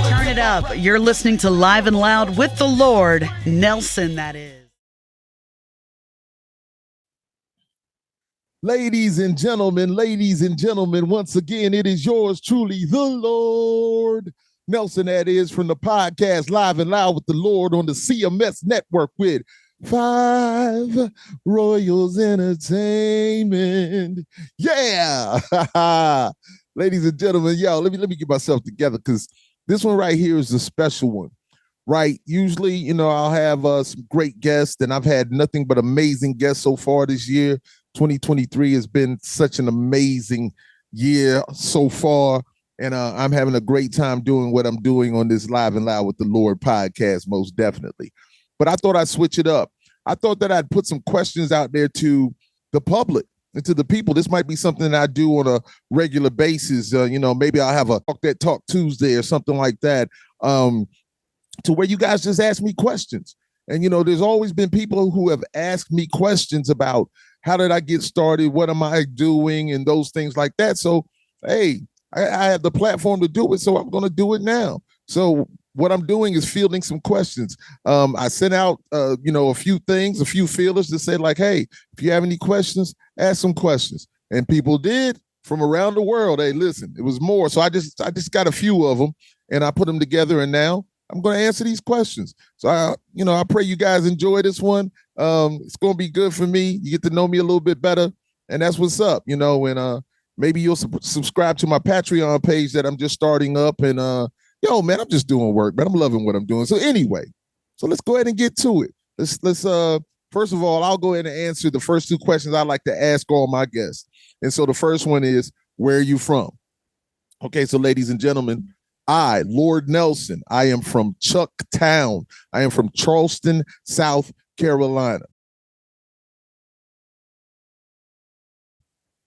Turn it up. You're listening to Live and Loud with the Lord, Nelson, that is. Ladies and gentlemen, once again, it is yours truly, the Lord Nelson, that is, from the podcast Live and Loud with the Lord on the CMS Network with 5 Royals Entertainment. Yeah. Ladies and gentlemen, yo, let me get myself together because this one right here is a special one, right? Usually, I'll have some great guests, and I've had nothing but amazing guests so far this year. 2023 has been such an amazing year so far, and I'm having a great time doing what I'm doing on this Live and Loud with the Lord podcast, most definitely. But I thought I'd switch it up. I thought that I'd put some questions out there to the public and to the people. This might be something that I do on a regular basis. Maybe I'll have a Talk That Talk Tuesday or something like that, to where you guys just ask me questions. And, there's always been people who have asked me questions about how did I get started? What am I doing? And those things like that. So, hey, I have the platform to do it, so I'm going to do it now. So what I'm doing is fielding some questions. I sent out, a few feelers to say like, hey, if you have any questions, ask some questions. And people did from around the world. Hey, listen, it was more. So I just got a few of them and I put them together, and now I'm going to answer these questions. So I pray you guys enjoy this one. It's going to be good for me. You get to know me a little bit better, and that's what's up, and maybe you'll subscribe to my Patreon page that I'm just starting up. And yo, man, I'm just doing work, man. I'm loving what I'm doing. So anyway, let's go ahead and get to it. Let's first of all, I'll go ahead and answer the first 2 questions I like to ask all my guests. And so the first one is, where are you from? Okay, so ladies and gentlemen, I, Lord Nelson, I am from Chucktown. I am from Charleston, South Carolina.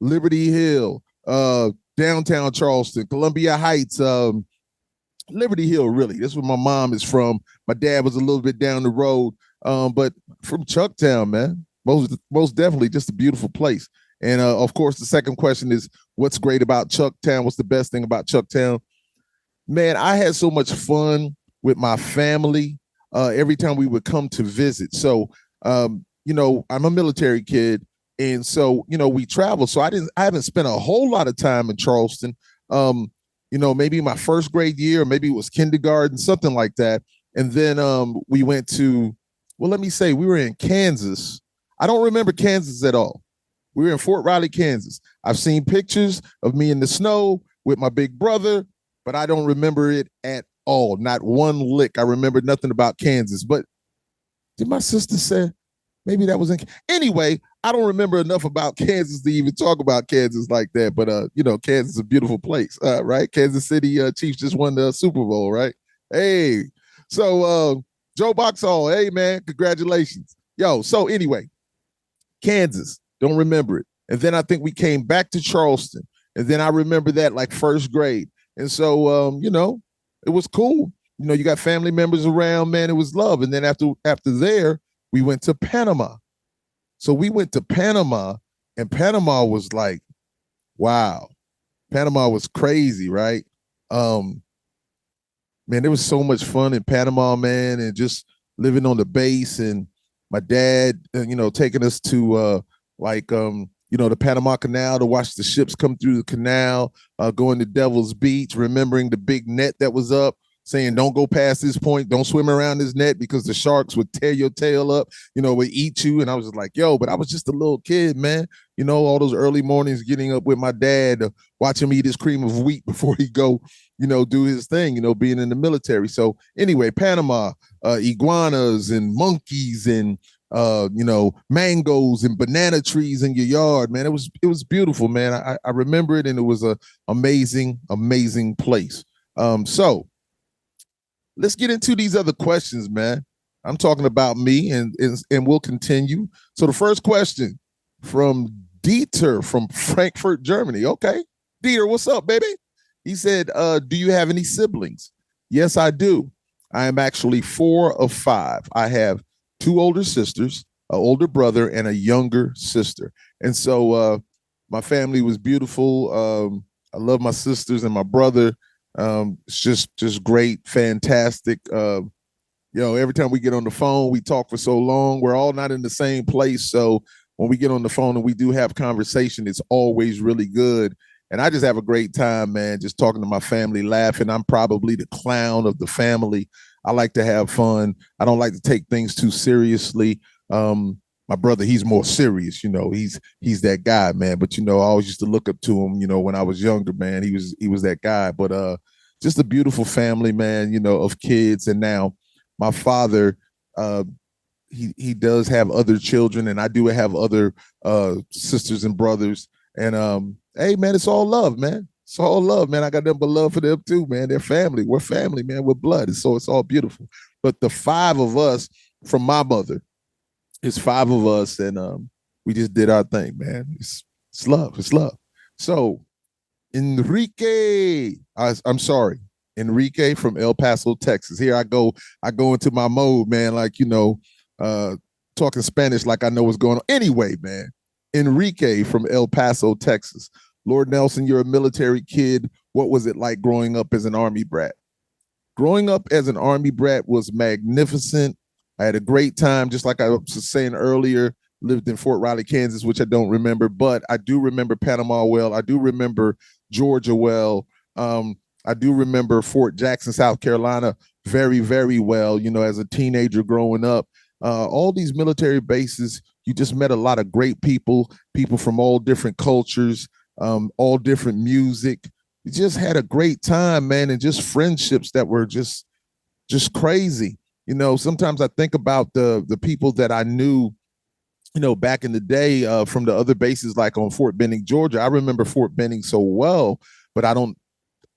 Liberty Hill, downtown Charleston, Columbia Heights, Liberty Hill, really. That's where my mom is from. My dad was a little bit down the road, but from Chucktown, man, most definitely just a beautiful place. And of course, the second question is, what's great about Chucktown? What's the best thing about Chucktown? Man, I had so much fun with my family every time we would come to visit. So, I'm a military kid. And so, we travel. So I haven't spent a whole lot of time in Charleston. Maybe my first grade year, or maybe it was kindergarten, something like that. And then we went to, we were in Kansas. I don't remember Kansas at all. We were in Fort Riley, Kansas. I've seen pictures of me in the snow with my big brother, but I don't remember it at all. Not one lick. I remember nothing about Kansas. But did my sister say maybe that was in? Anyway, I don't remember enough about Kansas to even talk about Kansas like that. But, Kansas is a beautiful place, right? Kansas City Chiefs just won the Super Bowl, right? Hey, so Joe Boxhall, hey, man, congratulations. Yo, so anyway, Kansas, don't remember it. And then I think we came back to Charleston. And then I remember that like first grade. And so, it was cool. You got family members around, man. It was love. And then after there, we went to Panama. So we went to Panama, and Panama was like, wow. Panama was crazy, right? Man, there was so much fun in Panama, man, and just living on the base, and my dad, taking us to the Panama Canal to watch the ships come through the canal, going to Devil's Beach, remembering the big net that was up, saying, don't go past this point, don't swim around this net because the sharks would tear your tail up, would eat you. And I was just like, yo, but I was just a little kid, man. All those early mornings getting up with my dad, watch him eat his cream of wheat before he go, do his thing, being in the military. So anyway, Panama, iguanas and monkeys and mangoes and banana trees in your yard, man. It was beautiful, man. I remember it, and it was a amazing, amazing place. So let's get into these other questions, man. I'm talking about me, and we'll continue. So the first question from Dieter from Frankfurt, Germany. Okay, Dieter, what's up, baby? He said, do you have any siblings? Yes, I do. I am actually 4 of 5. I have 2 older sisters, an older brother, and a younger sister. And so my family was beautiful. I love my sisters and my brother. It's just great, fantastic. Every time we get on the phone, we talk for so long. We're all not in the same place. So when we get on the phone and we do have conversation, it's always really good. And I just have a great time, man, just talking to my family, laughing. I'm probably the clown of the family. I like to have fun. I don't like to take things too seriously. My brother, he's more serious, he's that guy, man. But I always used to look up to him, when I was younger, man. He was that guy. But just a beautiful family, man, of kids. And now my father, he does have other children, and I do have other sisters and brothers. And hey, man, it's all love, man. It's all love, man. I got nothing but love for them too, man. They're family. We're family, man. We're blood. And so it's all beautiful. But the five of us from my mother, it's five of us, and we just did our thing, man. It's love. It's love. So Enrique from El Paso, Texas. Here I go into my mode, man, like, talking Spanish like I know what's going on. Anyway, man, Enrique from El Paso, Texas. Lord Nelson, you're a military kid. What was it like growing up as an Army brat? Growing up as an Army brat was magnificent. I had a great time, just like I was saying earlier. Lived in Fort Riley, Kansas, which I don't remember, but I do remember Panama well. I do remember Georgia well. I do remember Fort Jackson, South Carolina very, very well, as a teenager growing up. All these military bases, you just met a lot of great people from all different cultures, all different music. You just had a great time, man, and just friendships that were just crazy. Sometimes I think about the people that I knew, back in the day from the other bases, like on Fort Benning, Georgia. I remember Fort Benning so well, but I don't,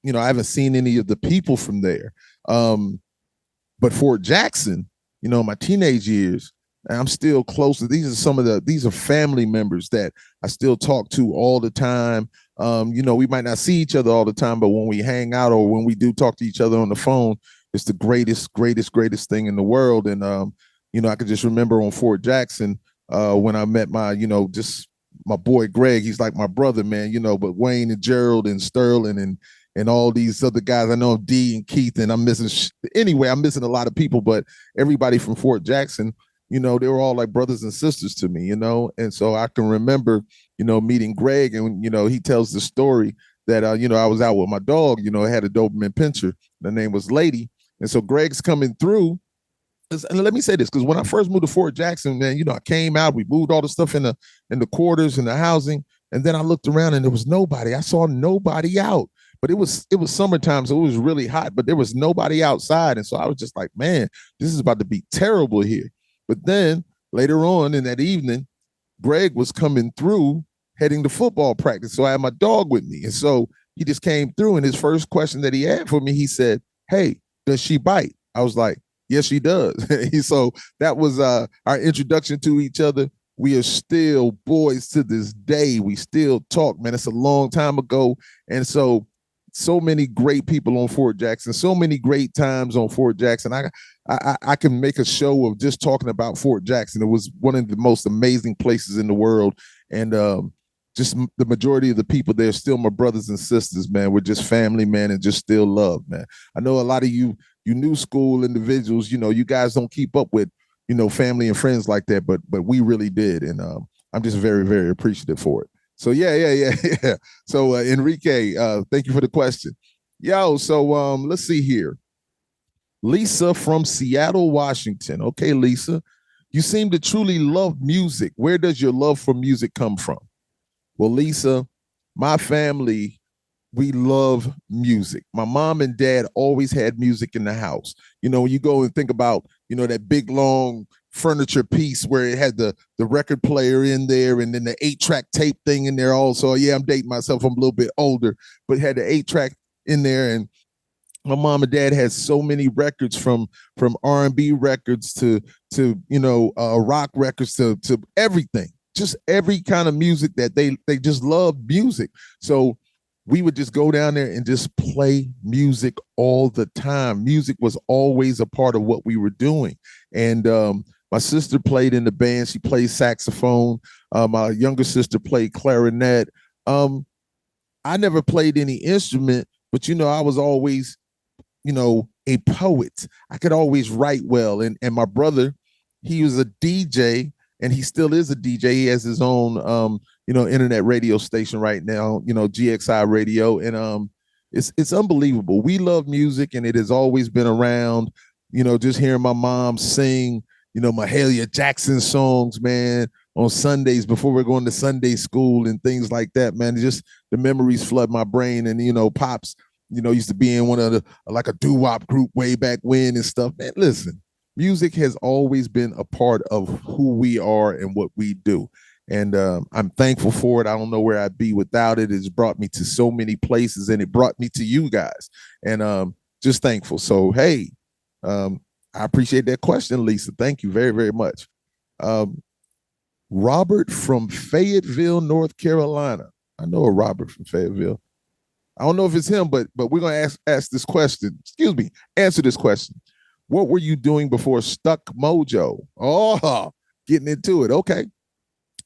I haven't seen any of the people from there. But Fort Jackson, my teenage years, I'm still close to. These are family members that I still talk to all the time. We might not see each other all the time, but when we hang out or when we do talk to each other on the phone, it's the greatest thing in the world. And, I could just remember on Fort Jackson when I met just my boy Greg. He's like my brother, man, but Wayne and Gerald and Sterling and all these other guys. I know D and Keith, and I'm missing a lot of people, but everybody from Fort Jackson, they were all like brothers and sisters to me, and so I can remember, meeting Greg, and, he tells the story that, I was out with my dog, I had a Doberman Pinscher. The name was Lady. And so Greg's coming through. And let me say this, because when I first moved to Fort Jackson, man, I came out, we moved all the stuff in the quarters and the housing. And then I looked around and there was nobody. I saw nobody out. But it was summertime, so it was really hot, but there was nobody outside. And so I was just like, man, this is about to be terrible here. But then later on in that evening, Greg was coming through heading to football practice. So I had my dog with me. And so he just came through, and his first question that he had for me, he said, "Hey, does she bite?" I was like, "Yes, she does." So that was our introduction to each other. We are still boys to this day. We still talk, man. It's a long time ago. And so many great people on Fort Jackson, so many great times on Fort Jackson. I can make a show of just talking about Fort Jackson. It was one of the most amazing places in the world. And just the majority of the people there are still my brothers and sisters, man. We're just family, man, and just still love, man. I know a lot of you new school individuals, you guys don't keep up with, family and friends like that, but we really did. And I'm just very, very appreciative for it. So yeah. So Enrique, thank you for the question. So let's see here. Lisa from Seattle, Washington. Okay, Lisa, you seem to truly love music. Where does your love for music come from? Well, Lisa, my family, we love music. My mom and dad always had music in the house. When you go and think about, that big, long furniture piece where it had the record player in there and then the 8-track tape thing in there also. Yeah, I'm dating myself. I'm a little bit older, but had the 8-track in there. And my mom and dad had so many records from R&B records to rock records to everything. Just every kind of music that they just love music. So we would just go down there and just play music all the time. Music was always a part of what we were doing. And my sister played in the band. She played saxophone. My younger sister played clarinet. I never played any instrument, but I was always, a poet. I could always write well. And my brother, he was a DJ, and he still is a DJ. He has his own internet radio station right now, GXI radio. And it's unbelievable. We love music, and it has always been around. Just hearing my mom sing, Mahalia Jackson songs, man, on Sundays before we're going to Sunday school and things like that, man. Just the memories flood my brain. And Pops, used to be in one of the like a doo-wop group way back when and stuff. Man, listen, music has always been a part of who we are and what we do. And I'm thankful for it. I don't know where I'd be without it. It's brought me to so many places, and it brought me to you guys. And just thankful. So, hey, I appreciate that question, Lisa. Thank you very, very much. Robert from Fayetteville, North Carolina. I know a Robert from Fayetteville. I don't know if it's him, but we're going to ask this question. Excuse me. Answer this question. What were you doing before Stuck Mojo? Oh, getting into it. Okay.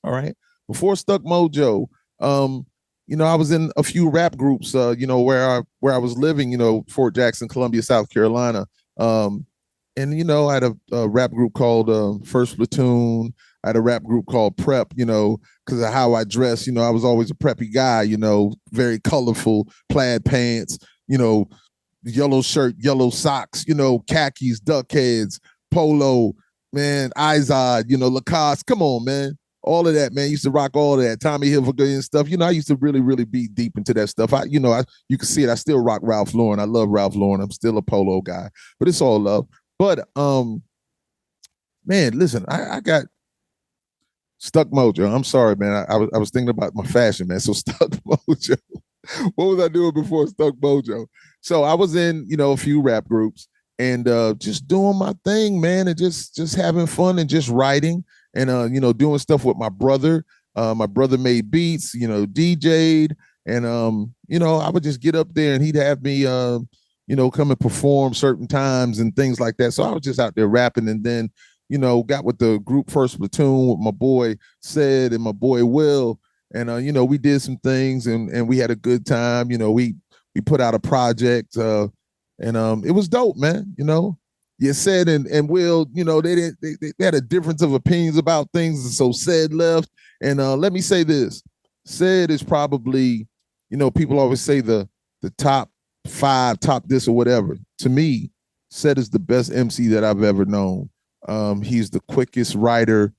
All right. Before Stuck Mojo, I was in a few rap groups, where I was living, Fort Jackson, Columbia, South Carolina. And I had a rap group called First Platoon. I had a rap group called Prep, because of how I dress. I was always a preppy guy, very colorful, plaid pants, yellow shirt, yellow socks, khakis, duck heads, polo, man, Izod, Lacoste. Come on, man. All of that, man. Used to rock all of that. Tommy Hilfiger and stuff. I used to really, really be deep into that stuff. You can see it. I still rock Ralph Lauren. I love Ralph Lauren. I'm still a polo guy, but it's all love. But man, listen, I got Stuck Mojo. I'm sorry, man. I was thinking about my fashion, man. So Stuck Mojo. What was I doing before Stuck Mojo? So I was in, a few rap groups and just doing my thing, man, and just having fun and just writing and doing stuff with my brother. My brother made beats, DJ'd, and I would just get up there and he'd have me come and perform certain times and things like that. So I was just out there rapping, and then got with the group First Platoon with my boy Sid and my boy Will. And, we did some things and we had a good time. We put out a project and it was dope, man. You Sid and Will, they had a difference of opinions about things. And so Sid left. And let me say this, Sid is probably, people always say the top 5, top this or whatever. To me, Sid is the best MC that I've ever known. He's the quickest writer.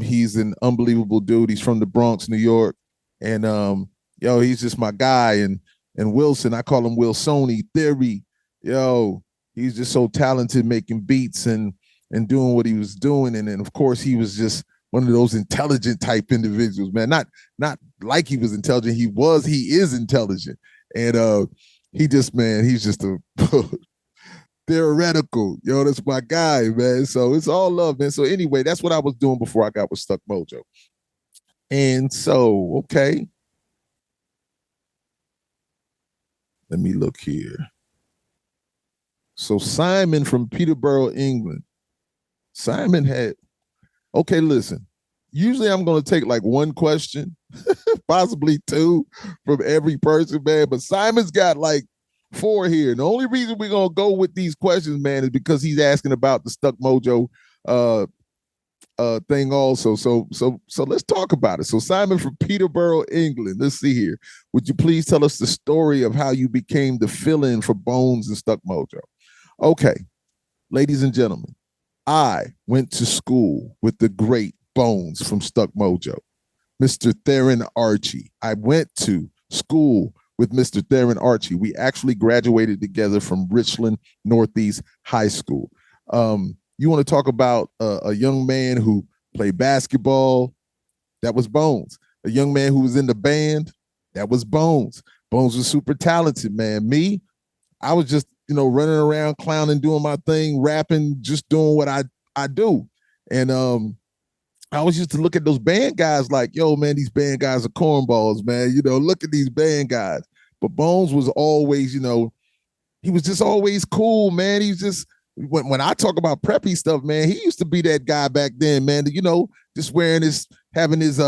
He's an unbelievable dude. He's from the Bronx, New York. And he's just my guy. And Wilson, I call him Wilsoni Theory. He's just so talented making beats and doing what he was doing. And then of course he was just one of those intelligent type individuals, man. Not like he was intelligent. He is intelligent. And he's just a theoretical. That's my guy, man. So it's all love, man. So anyway, that's what I was doing before I got with Stuck Mojo. And so, okay. Let me look here. So Simon from Peterborough, England. Simon okay, listen. Usually I'm going to take like one question, possibly 2 from every person, man. But Simon's got like 4 here. And the only reason we're going to go with these questions, man, is because he's asking about the Stuck Mojo thing also. So let's talk about it. So Simon from Peterborough, England. Let's see here. Would you please tell us the story of how you became the fill-in for Bones and Stuck Mojo? Okay, ladies and gentlemen, I went to school with the great Bones from Stuck Mojo, Mr. Theron Archie. I went to school with Mr. Theron Archie. We actually graduated together from Richland Northeast High School. You want to talk about a young man who played basketball? That was Bones. A young man who was in the band? That was Bones. Bones was super talented, man. Me, I was just, running around, clowning, doing my thing, rapping, just doing what I do. And I always used to look at those band guys like, yo, man, these band guys are cornballs, man. Look at these band guys. But Bones was always, he was just always cool, man. He's just, when I talk about preppy stuff, man, he used to be that guy back then, man, just wearing having his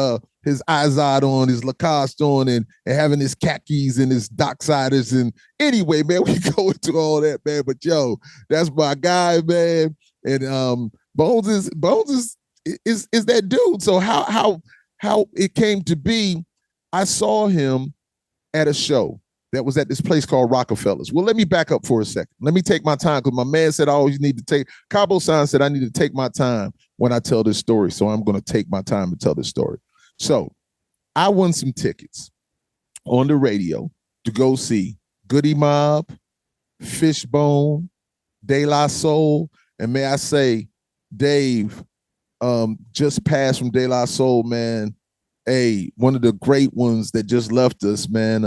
his Izod on, his Lacoste on, and having his khakis and his Docksiders. And anyway, man, we go into all that, man. But yo, that's my guy, man. And Bones is that dude. So how it came to be, I saw him at a show that was at this place called Rockefellers. Well, let me back up for a second. Let me take my time, because my man said I always need to take, Cabo San said I need to take my time when I tell this story. So I'm going to take my time to tell this story. So I won some tickets on the radio to go see Goody Mob, Fishbone, De La Soul, and may I say, Dave just passed from De La Soul, man. One of the great ones that just left us, man.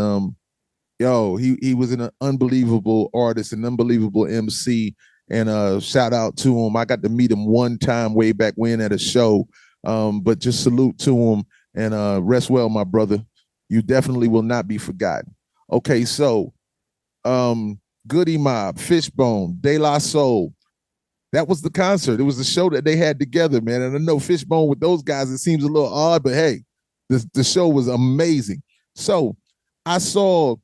He was an unbelievable artist, an unbelievable MC, and shout out to him. I got to meet him one time way back when at a show, but just salute to him, and rest well, my brother. You definitely will not be forgotten. Okay, so Goody Mob, Fishbone, De La Soul. That was the concert. It was the show that they had together, man. And I know Fishbone with those guys, it seems a little odd, but hey, the show was amazing. So I saw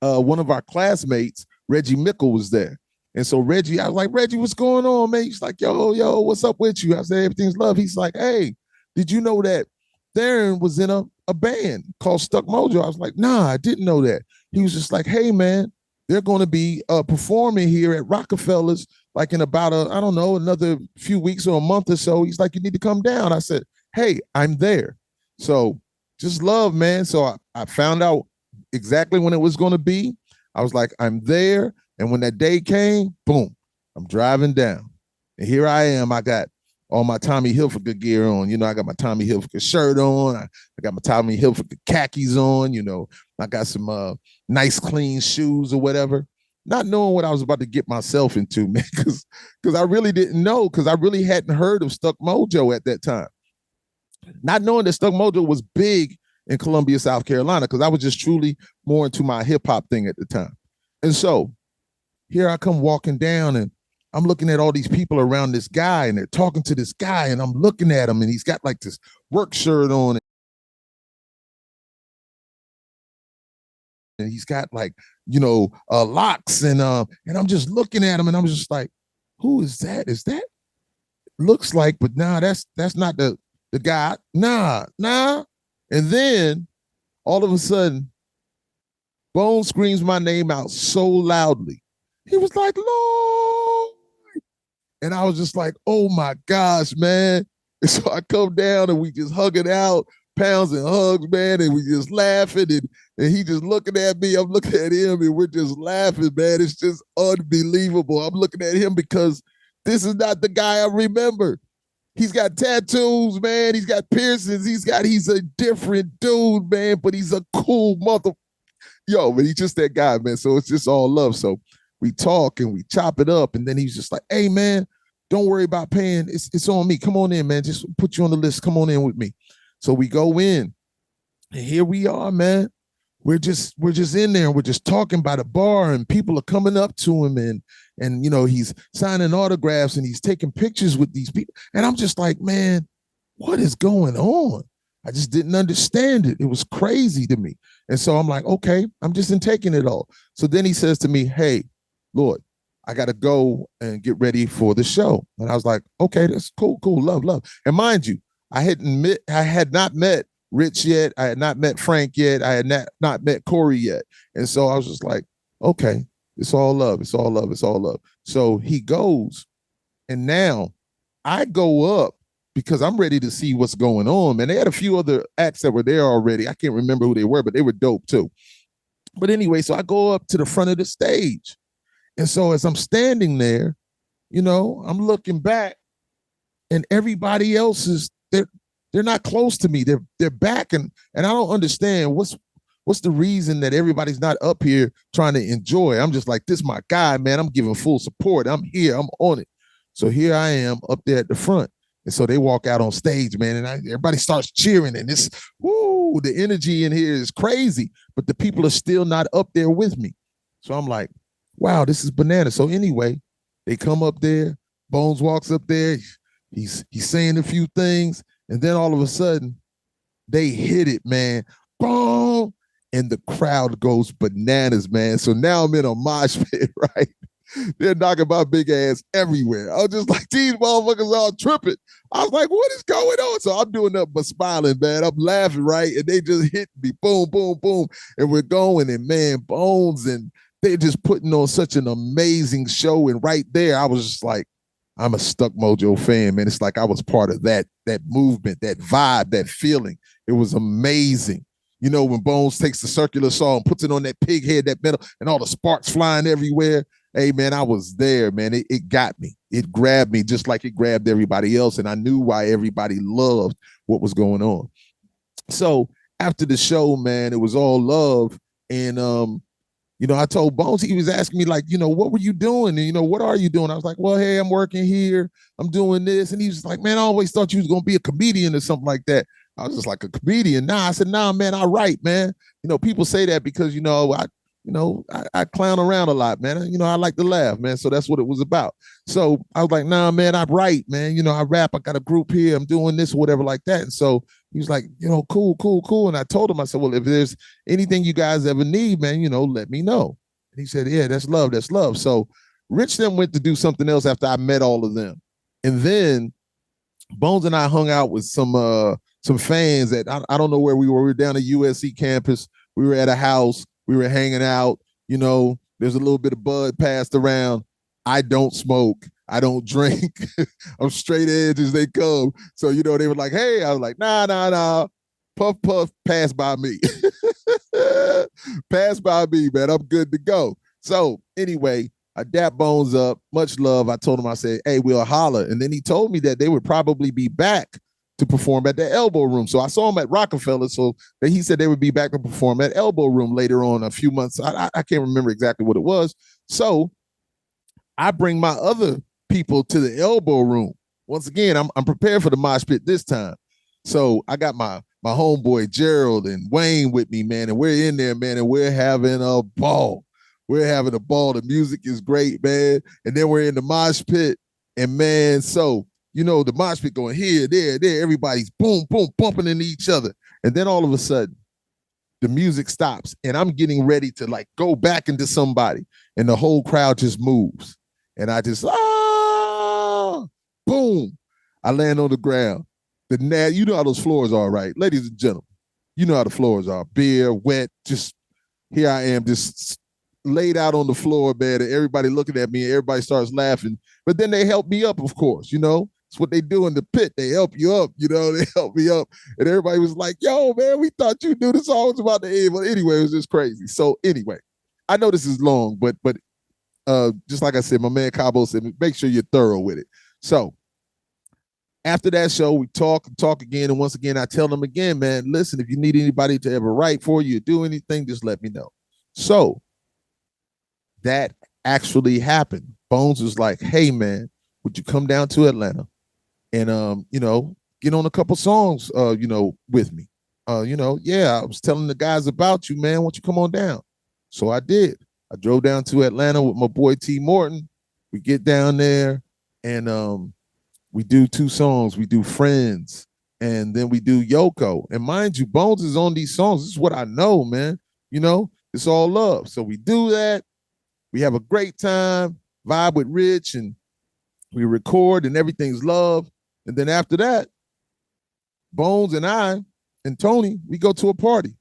one of our classmates, Reggie Mickle, was there. And so Reggie, I was like, Reggie, what's going on, man? He's like, yo, what's up with you? I said, everything's love. He's like, hey, did you know that Darren was in a band called Stuck Mojo? I was like, nah, I didn't know that. He was just like, hey, man, they're going to be performing here at Rockefellers like in about another few weeks or a month or so. He's like, you need to come down. I said, hey, I'm there. So just love, man. So I found out exactly when it was going to be. I was like, I'm there. And when that day came, boom, I'm driving down. And here I am. I got all my Tommy Hilfiger gear on. You know, I got my Tommy Hilfiger shirt on. I got my Tommy Hilfiger khakis on. You know, I got some nice, clean shoes or whatever. Not knowing what I was about to get myself into, man, because I really didn't know, because I really hadn't heard of Stuck Mojo at that time. Not knowing that Stuck Mojo was big in Columbia, South Carolina, because I was just truly more into my hip hop thing at the time. And so here I come walking down, and I'm looking at all these people around this guy, and they're talking to this guy, and I'm looking at him, and he's got like this work shirt on, and he's got like, locks, and I'm just looking at him, and I'm just like, who is that? Is that looks like, but nah, that's not the guy. Nah. And then all of a sudden, Bone screams my name out so loudly. He was like, Lord. And I was just like, oh my gosh, man. And so I come down, and we just hug it out, pounds and hugs, man, and we just laughing, and he just looking at me, I'm looking at him, and we're just laughing, man. It's just unbelievable. I'm looking at him because this is not the guy I remember. He's got tattoos, man. He's got piercings. He's a different dude, man, but he's a cool mother. Yo, but he's just that guy, man. So it's just all love. So we talk and we chop it up, and then he's just like, hey, man, don't worry about paying. It's on me. Come on in, man. Just put you on the list. Come on in with me. So we go in, and here we are, man. We're just in there, and we're just talking by the bar, and people are coming up to him, and he's signing autographs, and he's taking pictures with these people. And I'm just like, man, what is going on? I just didn't understand it. It was crazy to me. And so I'm like, okay, I'm just taking it all. So then he says to me, hey, Lord, I got to go and get ready for the show. And I was like, okay, that's cool, love. And mind you, I had not met Rich yet. I had not met Frank yet. I had not met Corey yet. And so I was just like, okay, it's all love. It's all love. It's all love. So he goes, and now I go up because I'm ready to see what's going on, man. They had a few other acts that were there already. I can't remember who they were, but they were dope too. But anyway, so I go up to the front of the stage. And so as I'm standing there, I'm looking back, and everybody else they're not close to me. They're back, and I don't understand what's the reason that everybody's not up here trying to enjoy. I'm just like, this is my guy, man. I'm giving full support. I'm here. I'm on it. So here I am up there at the front. And so they walk out on stage, man, and everybody starts cheering, and it's, woo, the energy in here is crazy, but the people are still not up there with me. So I'm like, wow, this is bananas. So anyway, they come up there, Bones walks up there, he's saying a few things, and then all of a sudden, They hit it, man. Boom. And the crowd goes bananas, man. So now I'm in a mosh pit, right? They're knocking my big ass everywhere. I was just like, these motherfuckers all tripping. I was like, what is going on? So I'm doing nothing but smiling, man. I'm laughing, right? And they just hit me, boom, boom, boom. And we're going, and man, Bones, and they're just putting on such an amazing show. And right there, I was just like, I'm a Stuck Mojo fan, man. It's like I was part of that movement, that vibe, that feeling. It was amazing. You know, when Bones takes the circular saw and puts it on that pig head, that metal, and all the sparks flying everywhere. Hey, man, I was there, man. It got me. It grabbed me just like it grabbed everybody else. And I knew why everybody loved what was going on. So after the show, man, it was all love. And, you know, I told Bones, he was asking me, like, you know, what were you doing? And, you know, what are you doing? I was like, well, hey, I'm working here. I'm doing this. And he was like, man, I always thought you was going to be a comedian or something like that. I was just like, a comedian? Nah, I said, nah, man, I write, man. You know, people say that because, I clown around a lot, man. You know, I like to laugh, man. So that's what it was about. So I was like, nah, man, I write, man. You know, I rap. I got a group here. I'm doing this or whatever like that. And so he was like, you know, cool, cool, cool. And I told him, I said, well, if there's anything you guys ever need, man, you know, let me know. And he said, yeah, that's love. That's love. So Rich then went to do something else after I met all of them. And then Bones and I hung out with some fans that I don't know where we were. We were down at USC campus. We were at a house. We were hanging out. You know, there's a little bit of bud passed around. I don't smoke. I don't drink. I'm straight edge as they come. So, you know, they were like, hey, I was like, nah. Puff, puff, pass by me. Pass by me, man. I'm good to go. So anyway, I dapped Bones up. Much love. I told him, I said, hey, we'll holler. And then he told me that they would probably be back to perform at the Elbow Room. So I saw him at Rockefeller. So he said they would be back to perform at Elbow Room later on, a few months. I can't remember exactly what it was. So I bring my other people to the Elbow Room. Once again, I'm prepared for the mosh pit this time. So I got my homeboy Gerald and Wayne with me, man, and we're in there, man, and we're having a ball. We're having a ball. The music is great, man. And then we're in the mosh pit, and man, so you know, the mosh pit going here, there. Everybody's boom, boom, bumping into each other. And then all of a sudden, the music stops, and I'm getting ready to like go back into somebody, and the whole crowd just moves. And I just, boom. I land on the ground. You know how those floors are, right? Ladies and gentlemen, you know how the floors are. Bare, wet, just here I am, just laid out on the floor, man, and everybody looking at me, and everybody starts laughing. But then they help me up, of course, you know. It's what they do in the pit. They help you up, you know. They help me up. And everybody was like, yo, man, we thought you knew the song was about to end. But anyway, it was just crazy. So anyway, I know this is long, but just like I said, my man Cabo said, make sure you're thorough with it. So after that show, we talk again. And once again, I tell them again, man, listen, if you need anybody to ever write for you, do anything, just let me know. So that actually happened. Bones was like, hey, man, would you come down to Atlanta and, you know, get on a couple songs, you know, with me? You know, yeah, I was telling the guys about you, man. Why don't you come on down? So I did. I drove down to Atlanta with my boy T Morton. We get down there and we do 2 songs. We do Friends, and then we do Yoko. And mind you, Bones is on these songs. This is what I know, man. You know, it's all love. So we do that. We have a great time, vibe with Rich, and we record, and everything's love. And then after that, Bones and I and Tony, we go to a party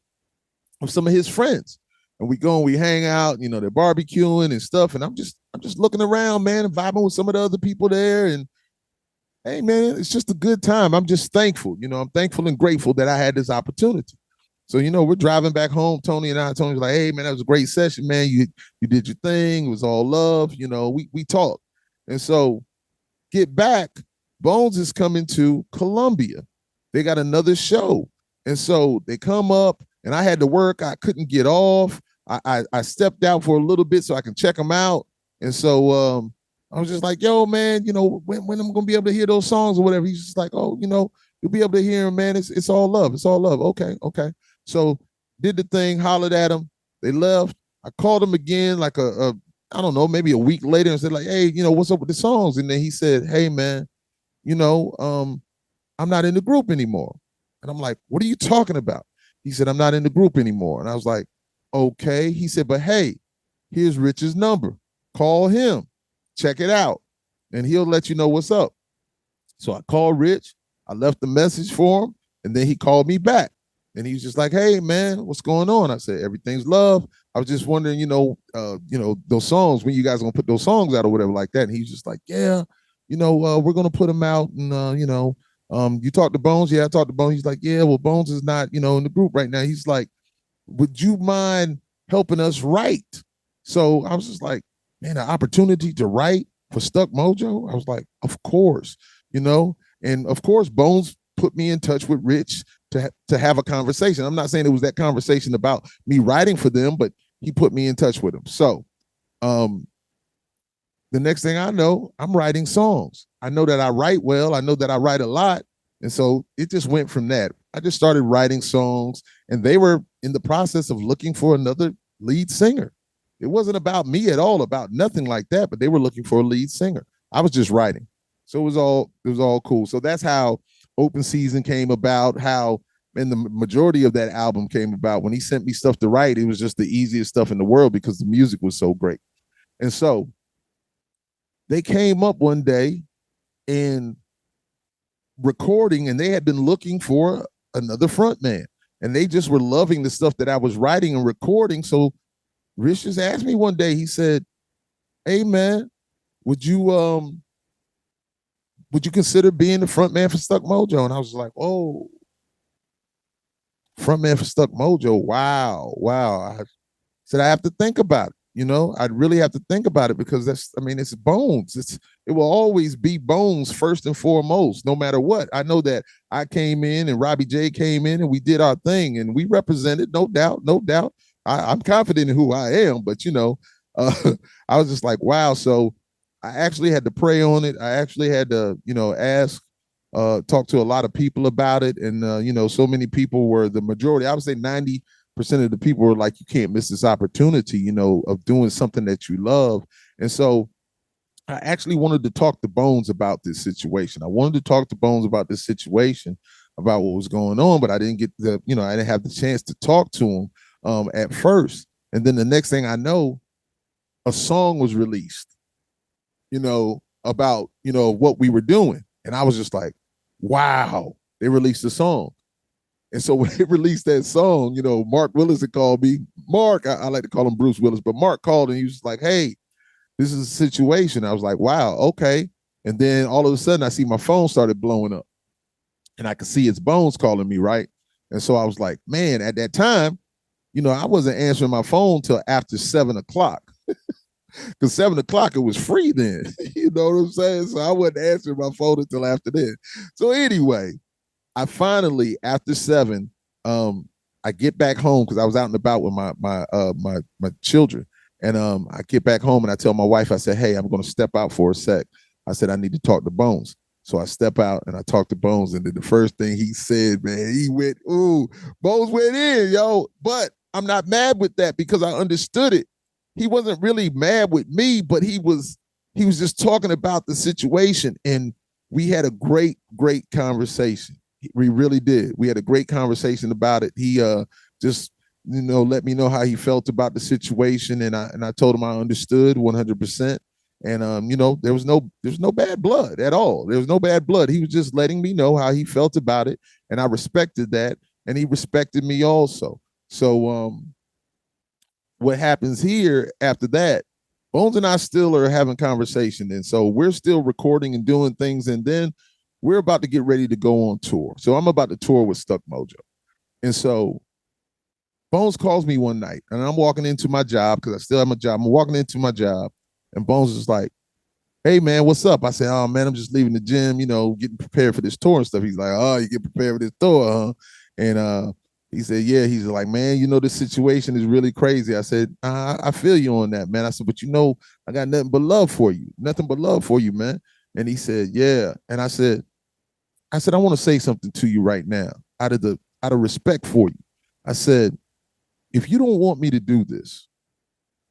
with some of his friends. And we go and we hang out, you know, they're barbecuing and stuff. And I'm just looking around, man, and vibing with some of the other people there. And hey, man, it's just a good time. I'm just thankful. You know, I'm thankful and grateful that I had this opportunity. So, you know, we're driving back home, Tony and I. Tony's like, hey, man, that was a great session, man. You did your thing. It was all love. You know, we talked. And so get back, Bones is coming to Columbia. They got another show. And so they come up, and I had to work. I couldn't get off. I stepped out for a little bit so I can check them out. And so I was just like, yo, man, you know, when am I going to be able to hear those songs or whatever? He's just like, oh, you know, you'll be able to hear them, man. It's all love. It's all love. Okay. So did the thing, hollered at them. They left. I called him again like I don't know, maybe a week later and said like, hey, you know, what's up with the songs? And then he said, hey, man, you know, I'm not in the group anymore. And I'm like, what are you talking about? He said, I'm not in the group anymore. And I was like, okay. He said, but hey, here's Rich's number. Call him. Check it out. And he'll let you know what's up. So I called Rich. I left the message for him. And then he called me back. And he was just like, hey, man, what's going on? I said, everything's love. I was just wondering, those songs, when you guys are going to put those songs out or whatever like that. And he was just like, yeah, we're going to put them out. And, you talked to Bones? Yeah, I talked to Bones. He's like, yeah, well, Bones is not, in the group right now. He's like, would you mind helping us write? So I was just like, man, an opportunity to write for Stuck Mojo? I was like, of course, and of course, Bones put me in touch with Rich to have a conversation. I'm not saying it was that conversation about me writing for them, but he put me in touch with him. So the next thing I know, I'm writing songs. I know that I write well. I know that I write a lot. And so it just went from that. I just started writing songs, and they were in the process of looking for another lead singer. It wasn't about me at all, about nothing like that, but they were looking for a lead singer. I was just writing. So it was all cool. So that's how Open Season came about, and the majority of that album came about. When he sent me stuff to write, it was just the easiest stuff in the world because the music was so great. And so they came up one day and recording, and they had been looking for another front man, and they just were loving the stuff that I was writing and recording. So Rich just asked me one day, he said, hey man, would you consider being the front man for Stuck Mojo? And I was like, oh, front man for Stuck Mojo. Wow. I said, I have to think about it. I'd really have to think about it because it's Bones. It will always be Bones first and foremost, no matter what. I know that I came in and Robbie J came in and we did our thing and we represented, no doubt. I'm confident in who I am, but I was just like, wow. So I actually had to pray on it. I actually had to, ask, talk to a lot of people about it. And, so many people were the majority. I would say 90% of the people were like, you can't miss this opportunity, of doing something that you love. And so I actually wanted to talk to Bones about this situation. I wanted to talk to Bones about this situation, about what was going on, but I didn't get I didn't have the chance to talk to him at first. And then the next thing I know, a song was released, about, what we were doing. And I was just like, wow, they released a song. And so when they released that song, Mark Willis had called me. Mark, I like to call him Bruce Willis, but Mark called and he was like, hey, this is a situation. I was like, wow, okay. And then all of a sudden I see my phone started blowing up and I could see it's Bones calling me, right? And so I was like, man, at that time, I wasn't answering my phone till after 7:00. Because 7:00 it was free then. You know what I'm saying? So I wasn't answering my phone until after then. So anyway, I finally, after 7, I get back home because I was out and about with my children. And I get back home and I tell my wife, I said, hey, I'm going to step out for a sec. I said, I need to talk to Bones. So I step out and I talk to Bones. And then the first thing he said, man, he went, ooh, Bones went in, yo. But I'm not mad with that because I understood it. He wasn't really mad with me, but he was just talking about the situation. And we had a great conversation. We really did. We had a great conversation about it. He just, let me know how he felt about the situation. And I told him I understood 100%. And, there was no bad blood at all. There was no bad blood. He was just letting me know how he felt about it. And I respected that. And he respected me also. So what happens here after that, Bones and I still are having conversation. And so we're still recording and doing things. And then we're about to get ready to go on tour. So I'm about to tour with Stuck Mojo. And so Bones calls me one night and I'm walking into my job because I still have my job. I'm walking into my job and Bones is like, hey man, what's up? I said, oh man, I'm just leaving the gym, getting prepared for this tour and stuff. He's like, oh, you get prepared for this tour, huh? And he said, yeah. He's like, man, this situation is really crazy. I said, I feel you on that, man. I said, but I got nothing but love for you, man. And he said, yeah. And I said, I want to say something to you right now out of respect for you. I said, if you don't want me to do this,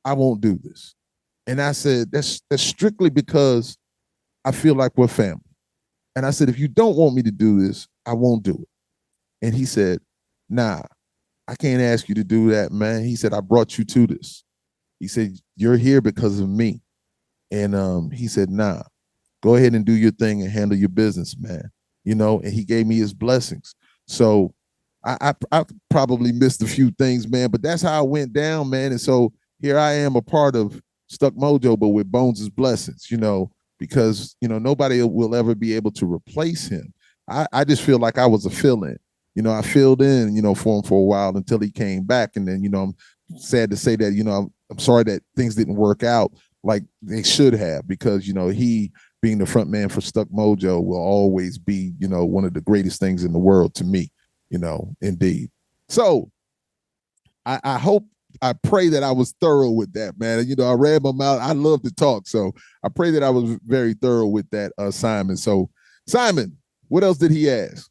I won't do this. And I said, that's strictly because I feel like we're family. And I said, if you don't want me to do this, I won't do it. And he said, nah, I can't ask you to do that, man. He said, I brought you to this. He said, you're here because of me. And he said, nah, go ahead and do your thing and handle your business, man. And he gave me his blessings. So I probably missed a few things, man, but that's how it went down, man. And so here I am, a part of Stuck Mojo, but with Bones' blessings, because nobody will ever be able to replace him. I just feel like I was a fill-in. I filled in, for him for a while until he came back. And then, I'm sad to say that, I'm sorry that things didn't work out like they should have, because, he being the front man for Stuck Mojo will always be, one of the greatest things in the world to me, indeed. So I pray that I was thorough with that, man. I ran my mouth. I love to talk. So I pray that I was very thorough with that, Simon. So Simon, what else did he ask?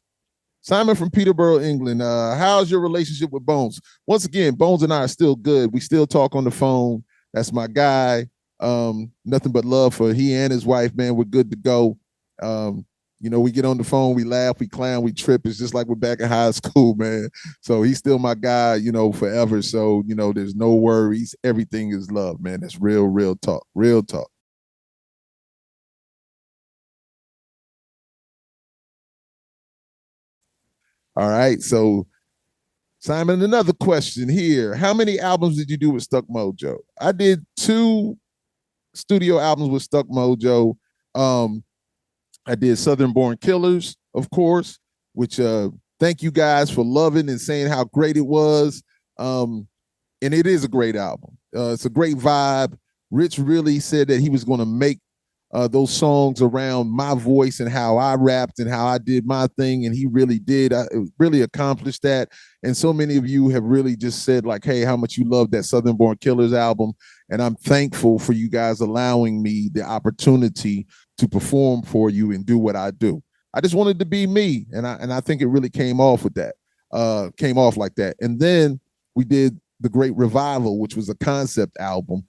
Simon from Peterborough, England. How's your relationship with Bones? Once again, Bones and I are still good. We still talk on the phone. That's my guy. Nothing but love for he and his wife, man. We're good to go. We get on the phone, we laugh, we clown, we trip. It's just like we're back in high school, man. So he's still my guy, forever. So, there's no worries. Everything is love, man. That's real talk. Real talk. All right. So, Simon, another question here. How many albums did you do with Stuck Mojo? I did 2 studio albums with Stuck Mojo. I did Southern Born Killers, of course, which thank you guys for loving and saying how great it was. And it is a great album. It's a great vibe. Rich really said that he was going to make those songs around my voice and how I rapped and how I did my thing, and he really did. I really accomplished that. And so many of you have really just said like, hey, how much you love that Southern Born Killers album. And I'm thankful for you guys allowing me the opportunity to perform for you and do what I do. I just wanted to be me, and I think it really came off with that. Came off like that. And then we did The Great Revival, which was a concept album.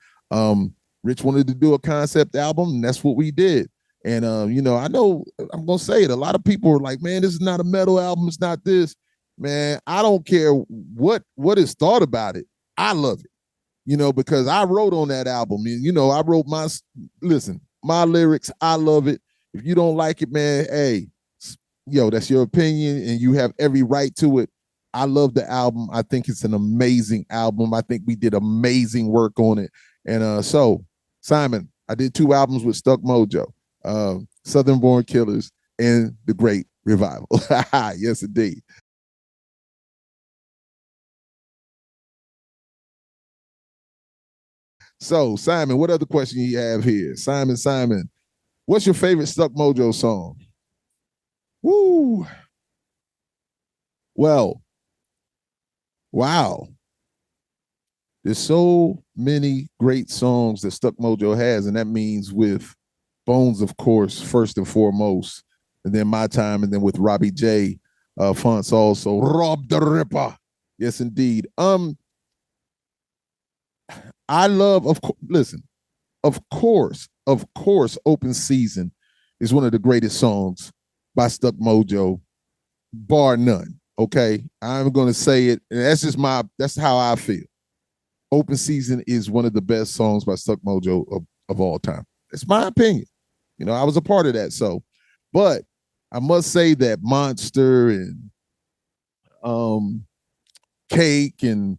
Rich wanted to do a concept album, and that's what we did. And I know I'm gonna say it. A lot of people are like, "Man, this is not a metal album. It's not this." Man, I don't care what is thought about it. I love it, because I wrote on that album. I wrote my lyrics. I love it. If you don't like it, man, hey, that's your opinion, and you have every right to it. I love the album. I think it's an amazing album. I think we did amazing work on it. And so, Simon, I did 2 albums with Stuck Mojo, Southern Born Killers and The Great Revival. Yes, indeed. So, Simon, what other question you have here? Simon, what's your favorite Stuck Mojo song? Woo. Well, wow. There's so many great songs that Stuck Mojo has, and that means with Bones, of course, first and foremost, and then my time, and then with Robbie J. Fonts also. Rob the Ripper. Yes, indeed. I love, of course, Open Season is one of the greatest songs by Stuck Mojo, bar none. Okay. I'm gonna say it, and that's how I feel. Open Season is one of the best songs by Stuck Mojo of all time. It's my opinion. I was a part of that. So, but I must say that Monster and Cake and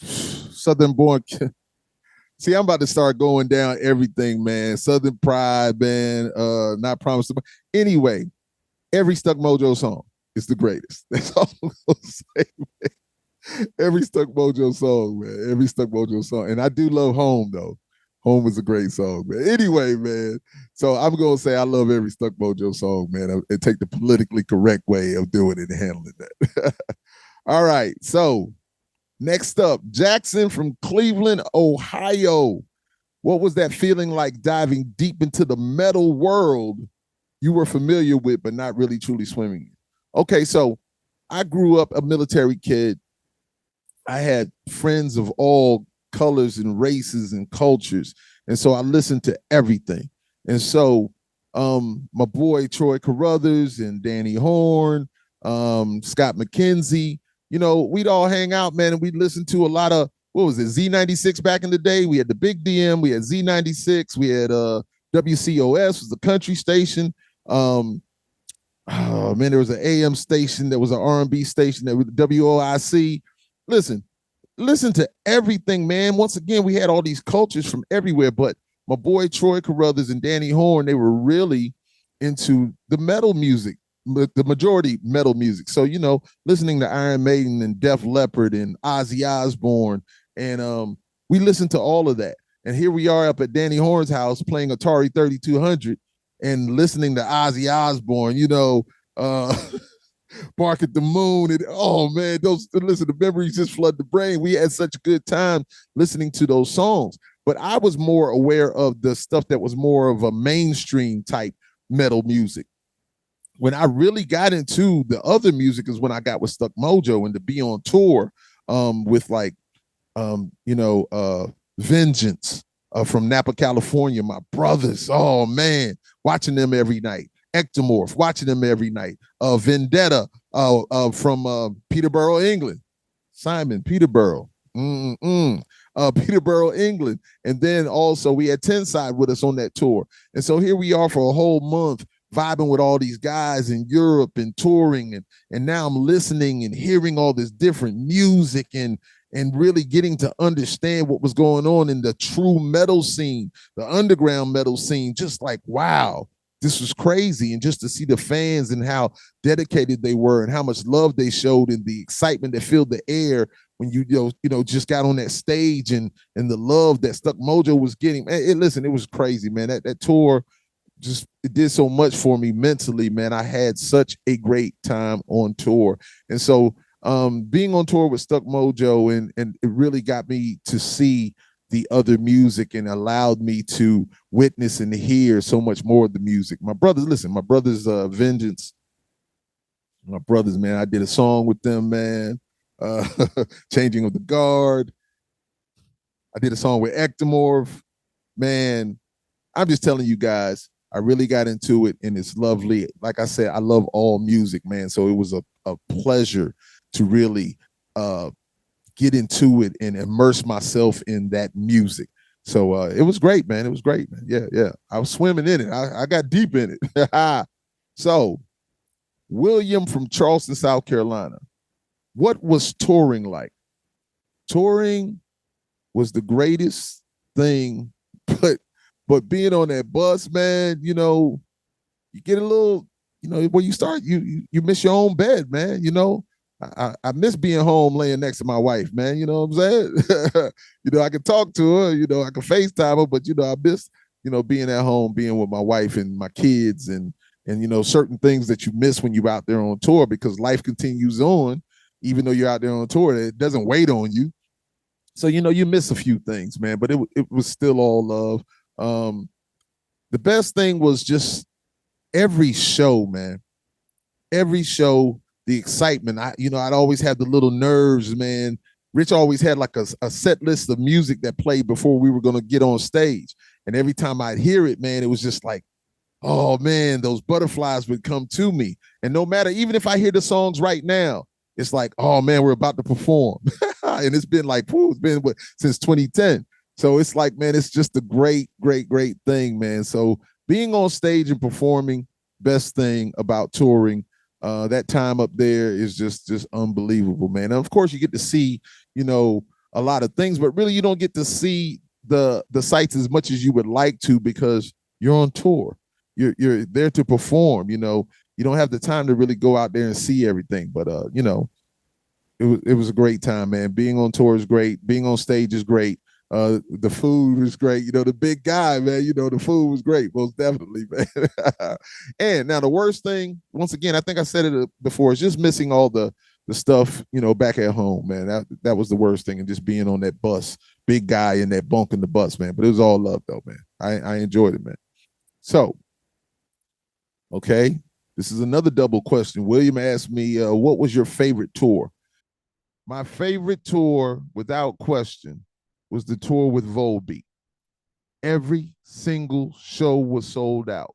Southern Born. See, I'm about to start going down everything, man. Southern Pride, man. Not Promised. Anyway, every Stuck Mojo song is the greatest. That's all I'm gonna say, man. Every Stuck Mojo song, man. Every Stuck Mojo song. And I do love Home, though. Home is a great song, man. Anyway, man. So I'm going to say I love every Stuck Mojo song, man. And take the politically correct way of doing it and handling that. All right. So next up, Jackson from Cleveland, Ohio. What was that feeling like diving deep into the metal world you were familiar with, but not really truly swimming in? Okay, so I grew up a military kid. I had friends of all colors and races and cultures. And so I listened to everything. And so my boy Troy Carruthers and Danny Horn, Scott McKenzie. You know, we'd all hang out, man, and we'd listen to a lot of, what was it, Z96 back in the day. We had the Big DM, we had Z96, we had WCOS was the country station. Oh man, there was an AM station, there was an R&B station, that was WOIC. Listen to everything, man. Once again, we had all these cultures from everywhere, but my boy Troy Carruthers and Danny Horn, they were really into the metal music, the majority metal music. So, you know, listening to Iron Maiden and Def Leppard and Ozzy Osbourne, and we listened to all of that. And here we are up at Danny Horn's house playing Atari 3200 and listening to Ozzy Osbourne, you know, Bark at the Moon. And oh man, the memories just flood the brain. We had such a good time listening to those songs. But I was more aware of the stuff that was more of a mainstream type metal music. When I really got into the other music is when I got with Stuck Mojo and to be on tour with like Vengeance from Napa, California, my brothers. Oh man, watching them every night. Ectomorph, watching them every night. Vendetta from Peterborough, England. Simon Peterborough. Peterborough, England. And then also we had Tenside with us on that tour. And so here we are for a whole month vibing with all these guys in Europe and touring. And now I'm listening and hearing all this different music and really getting to understand what was going on in the true metal scene, the underground metal scene. Just like, wow, this was crazy. And just to see the fans and how dedicated they were and how much love they showed and the excitement that filled the air when you just got on that stage and the love that Stuck Mojo was getting. Man, it was crazy, man. That tour it did so much for me mentally, man. I had such a great time on tour. And so being on tour with Stuck Mojo and it really got me to see the other music and allowed me to witness and hear so much more of the music. My brothers, Vengeance. My brothers, man, I did a song with them, man. Changing of the Guard. I did a song with Ectomorph. Man, I'm just telling you guys, I really got into it and it's lovely. Like I said, I love all music, man. So it was a pleasure to really get into it and immerse myself in that music. So it was great, man. It was great, man. Yeah. I was swimming in it. I got deep in it. So, William from Charleston, South Carolina. What was touring like? Touring was the greatest thing, but being on that bus, man, you get a little, when you start, you miss your own bed, man. I miss being home laying next to my wife, man. You know what I'm saying? I can talk to her, I can FaceTime her, but I miss, being at home, being with my wife and my kids and certain things that you miss when you're out there on tour because life continues on, even though you're out there on tour, it doesn't wait on you. So, you miss a few things, man, but it was still all love. The best thing was just every show, man. Every show, the excitement. I'd always have the little nerves, man. Rich always had like a set list of music that played before we were going to get on stage. And every time I'd hear it, man, it was just like, oh man, those butterflies would come to me. And no matter, even if I hear the songs right now, it's like, oh man, we're about to perform. And it's been like, since 2010. So it's like, man, it's just a great, great, great thing, man. So being on stage and performing, best thing about touring. That time up there is just unbelievable, man. And of course, you get to see, a lot of things, but really you don't get to see the sights as much as you would like to because you're on tour. You're there to perform. You don't have the time to really go out there and see everything. But it was a great time, man. Being on tour is great. Being on stage is great. The food was great. The big guy, man, the food was great, most definitely, man. And now the worst thing, once again, I think I said it before, is just missing all the stuff, back at home, man. That was the worst thing, and just being on that bus, big guy in that bunk in the bus, man. But it was all love, though, man. I enjoyed it, man. So, okay, this is another double question. William asked me, what was your favorite tour? My favorite tour, without question, was the tour with Volbeat. Every single show was sold out.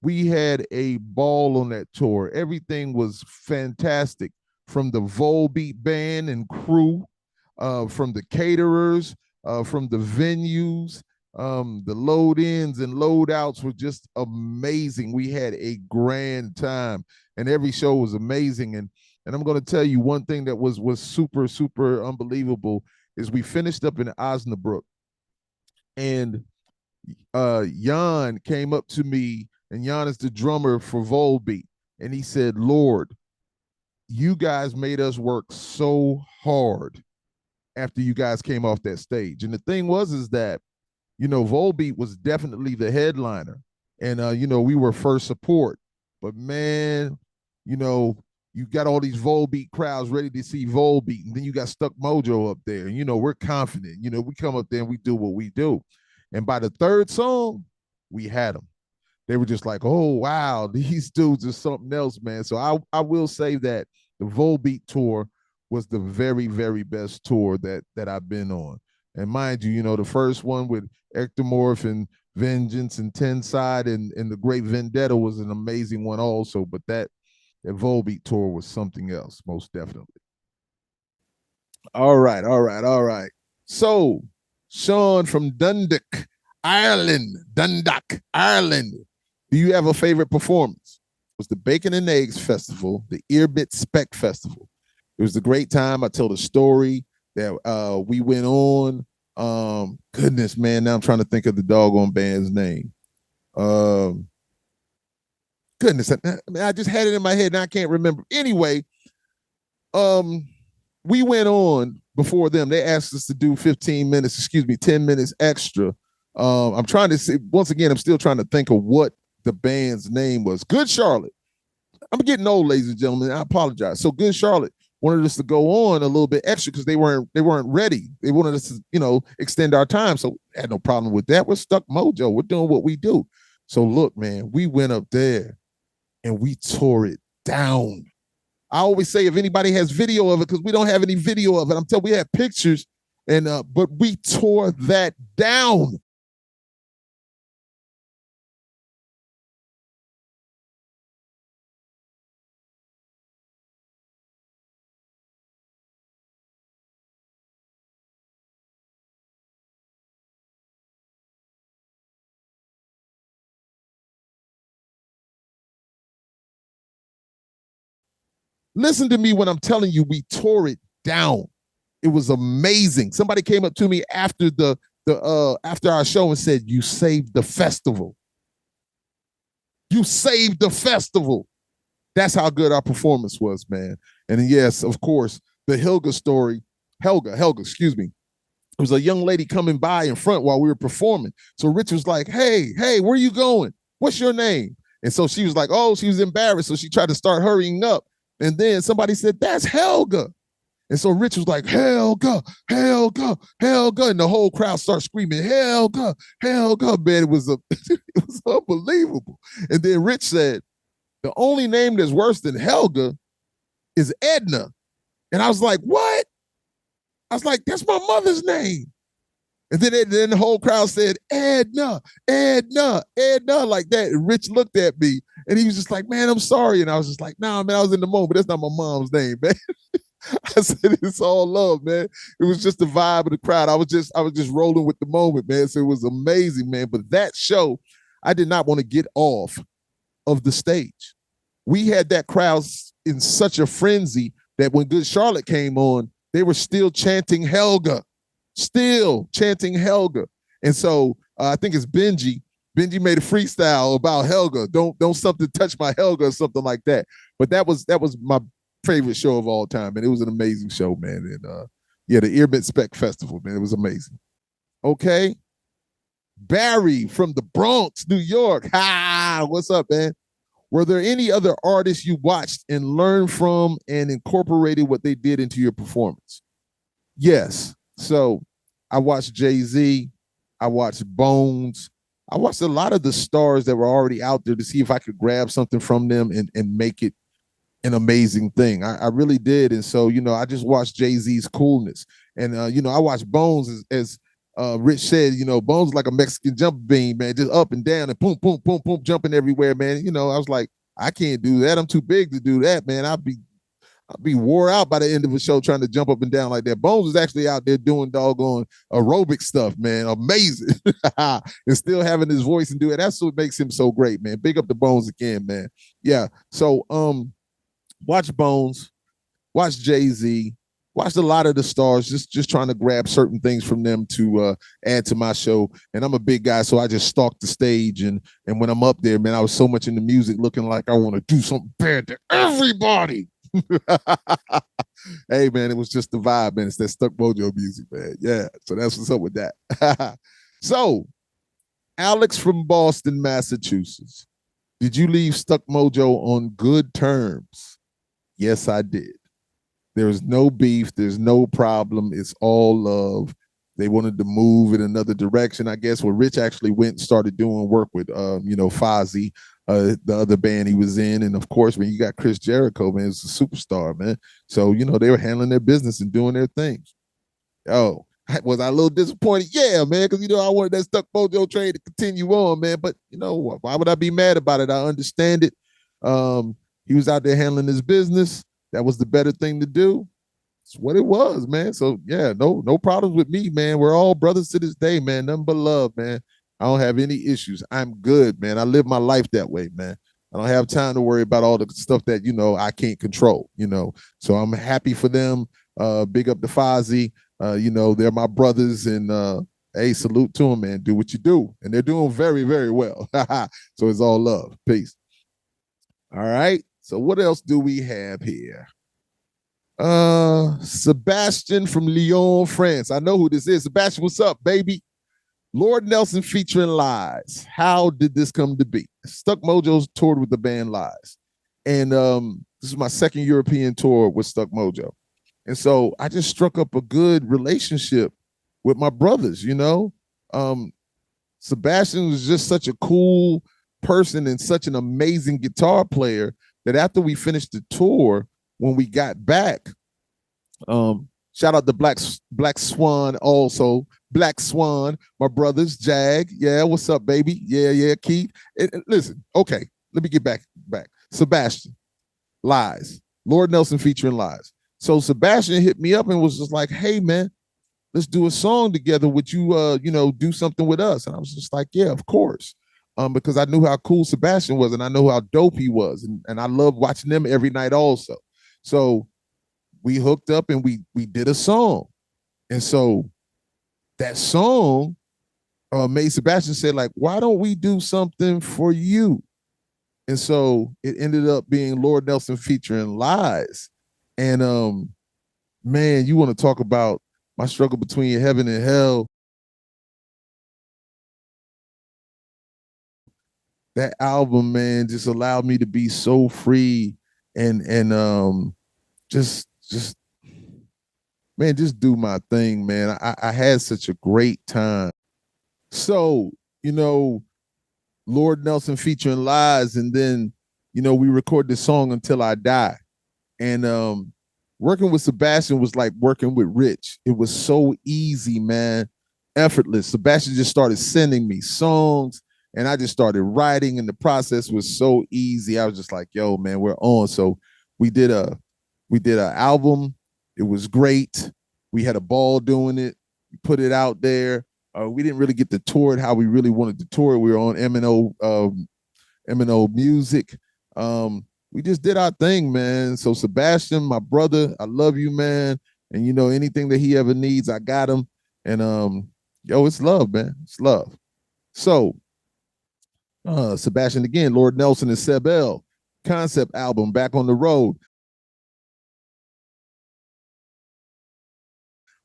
We had a ball on that tour. Everything was fantastic, from the Volbeat band and crew, from the caterers, from the venues. The load ins and load outs were just amazing. We had a grand time, and every show was amazing. And I'm going to tell you one thing that was super super unbelievable is we finished up in Osnabrück, and Jan came up to me, and Jan is the drummer for Volbeat, and he said, "Lord, you guys made us work so hard after you guys came off that stage." And the thing was is that, Volbeat was definitely the headliner, and we were first support. But man, you know, you got all these Volbeat crowds ready to see Volbeat, and then you got Stuck Mojo up there. And, we're confident. We come up there and we do what we do. And by the third song, we had them. They were just like, "Oh wow, these dudes are something else, man." So I will say that the Volbeat tour was the very, very best tour that I've been on. And mind you, the first one with Ectomorph and Vengeance and Tenside and the Great Vendetta was an amazing one also. But that Volbeat tour was something else, most definitely. All right, all right, all right. So, Sean from Dundalk, Ireland, Dundalk, Ireland. Do you have a favorite performance? It was the Bacon and Eggs Festival, the Earbit Spec Festival. It was a great time. I told a story that we went on. Goodness, man, now I'm trying to think of the doggone band's name. Goodness, I just had it in my head and I can't remember. Anyway, we went on before them. They asked us to do 10 minutes extra. I'm trying to see, once again, I'm still trying to think of what the band's name was. Good Charlotte. I'm getting old, ladies and gentlemen. I apologize. So Good Charlotte wanted us to go on a little bit extra because they weren't ready. They wanted us to, extend our time. So I had no problem with that. We're Stuck Mojo. We're doing what we do. So look, man, we went up there and we tore it down. I always say if anybody has video of it, because we don't have any video of it. I'm telling you, we have pictures, and but we tore that down. Listen to me when I'm telling you, we tore it down. It was amazing. Somebody came up to me after after our show and said, "You saved the festival. You saved the festival." That's how good our performance was, man. And yes, of course, the Helga story. Helga, excuse me. It was a young lady coming by in front while we were performing. So Rich was like, hey, where are you going? What's your name? And so she was like, oh, she was embarrassed. So she tried to start hurrying up. And then somebody said, that's Helga. And so Rich was like, Helga, Helga, Helga. And the whole crowd started screaming, Helga, Helga. Man, it was unbelievable. And then Rich said, the only name that's worse than Helga is Edna. And I was like, what? I was like, that's my mother's name. And then the whole crowd said, Edna, Edna, Edna, like that. And Rich looked at me and he was just like, man, I'm sorry. And I was just like, nah, man, I was in the moment. That's not my mom's name, man. I said, it's all love, man. It was just the vibe of the crowd. I was just rolling with the moment, man. So it was amazing, man. But that show, I did not want to get off of the stage. We had that crowd in such a frenzy that when Good Charlotte came on, they were still chanting Helga, And so I think it's Benji. Benji made a freestyle about Helga. Don't something touch my Helga or something like that. But that was my favorite show of all time, and it was an amazing show, man. And yeah, the Earbit Spec Festival, man, it was amazing. Okay, Barry from the Bronx, New York. Ha! What's up, man? Were there any other artists you watched and learned from and incorporated what they did into your performance? Yes. So I watched Jay-Z. I watched Bones. I watched a lot of the stars that were already out there to see if I could grab something from them and make it an amazing thing. I really did. And so, I just watched Jay-Z's coolness. And, I watched Bones as Rich said, Bones is like a Mexican jump bean, man, just up and down and boom, boom, boom, boom, jumping everywhere, man. I was like, I can't do that. I'm too big to do that, man. I'd be wore out by the end of the show trying to jump up and down like that. Bones is actually out there doing doggone aerobic stuff, man. Amazing. And still having his voice and do it. That's what makes him so great, man. Big up the Bones again, man. Yeah. So watch Bones, watch Jay-Z, watched a lot of the stars, just trying to grab certain things from them to add to my show. And I'm a big guy, so I just stalked the stage. And when I'm up there, man, I was so much into music looking like I want to do something bad to everybody. Hey, man, it was just the vibe, man. It's that Stuck Mojo music, man. Yeah, so that's what's up with that. So, Alex from Boston, Massachusetts. Did you leave Stuck Mojo on good terms? Yes, I did. There's no beef. There's no problem. It's all love. They wanted to move in another direction, I guess. Well, Rich actually went and started doing work with, Fozzy, the other band he was in. And, of course, when you got Chris Jericho, man, it's a superstar, man. So, they were handling their business and doing their things. Oh, was I a little disappointed? Yeah, man, because, I wanted that Stuck Mojo train to continue on, man. But, why would I be mad about it? I understand it. He was out there handling his business. That was the better thing to do. It's what it was, man. So yeah, no problems with me, man. We're all brothers to this day, man. Nothing but love, man. I don't have any issues. I'm good, man. I live my life that way, man. I don't have time to worry about all the stuff that, I can't control, So I'm happy for them. Big up to Fozzy. They're my brothers, and hey, salute to them, man. Do what you do. And they're doing very, very well. So it's all love. Peace. All right. So what else do we have here? Sebastian from Lyon, France. I know who this is. Sebastian, what's up, baby? Lord Nelson featuring Lies. How did this come to be? Stuck Mojo's toured with the band Lies. And this is my second European tour with Stuck Mojo. And so I just struck up a good relationship with my brothers, Sebastian was just such a cool person and such an amazing guitar player that after we finished the tour, when we got back, shout out to Black Swan also. Black Swan, my brothers, Jag. Yeah, what's up, baby? Yeah, Keith. Listen, okay, let me get back. Sebastian, Lies. Lord Nelson featuring Lies. So Sebastian hit me up and was just like, hey, man, let's do a song together. Would you, do something with us? And I was just like, yeah, of course. Because I knew how cool Sebastian was and I know how dope he was. And I love watching them every night also. So we hooked up and we did a song. And so that song made Sebastian say, like, why don't we do something for you? And so it ended up being Lord Nelson featuring Lies. And man, you want to talk about my struggle between heaven and hell. That album, man, just allowed me to be so free and just man, just do my thing, man. I had such a great time. So, Lord Nelson featuring Lies, and then, we record this song Until I Die. And working with Sebastian was like working with Rich. It was so easy, man, effortless. Sebastian just started sending me songs, and I just started writing, and the process was so easy. I was just like, yo, man, we're on. So we did an album. It was great. We had a ball doing it. We put it out there. We didn't really get to tour it how we really wanted to tour it. We were on M&O Music. We just did our thing, man. So Sebastian, my brother, I love you, man. And anything that he ever needs, I got him. And it's love, man. It's love. So Sebastian again, Lord Nelson and Seb L. Concept album, Back on the Road.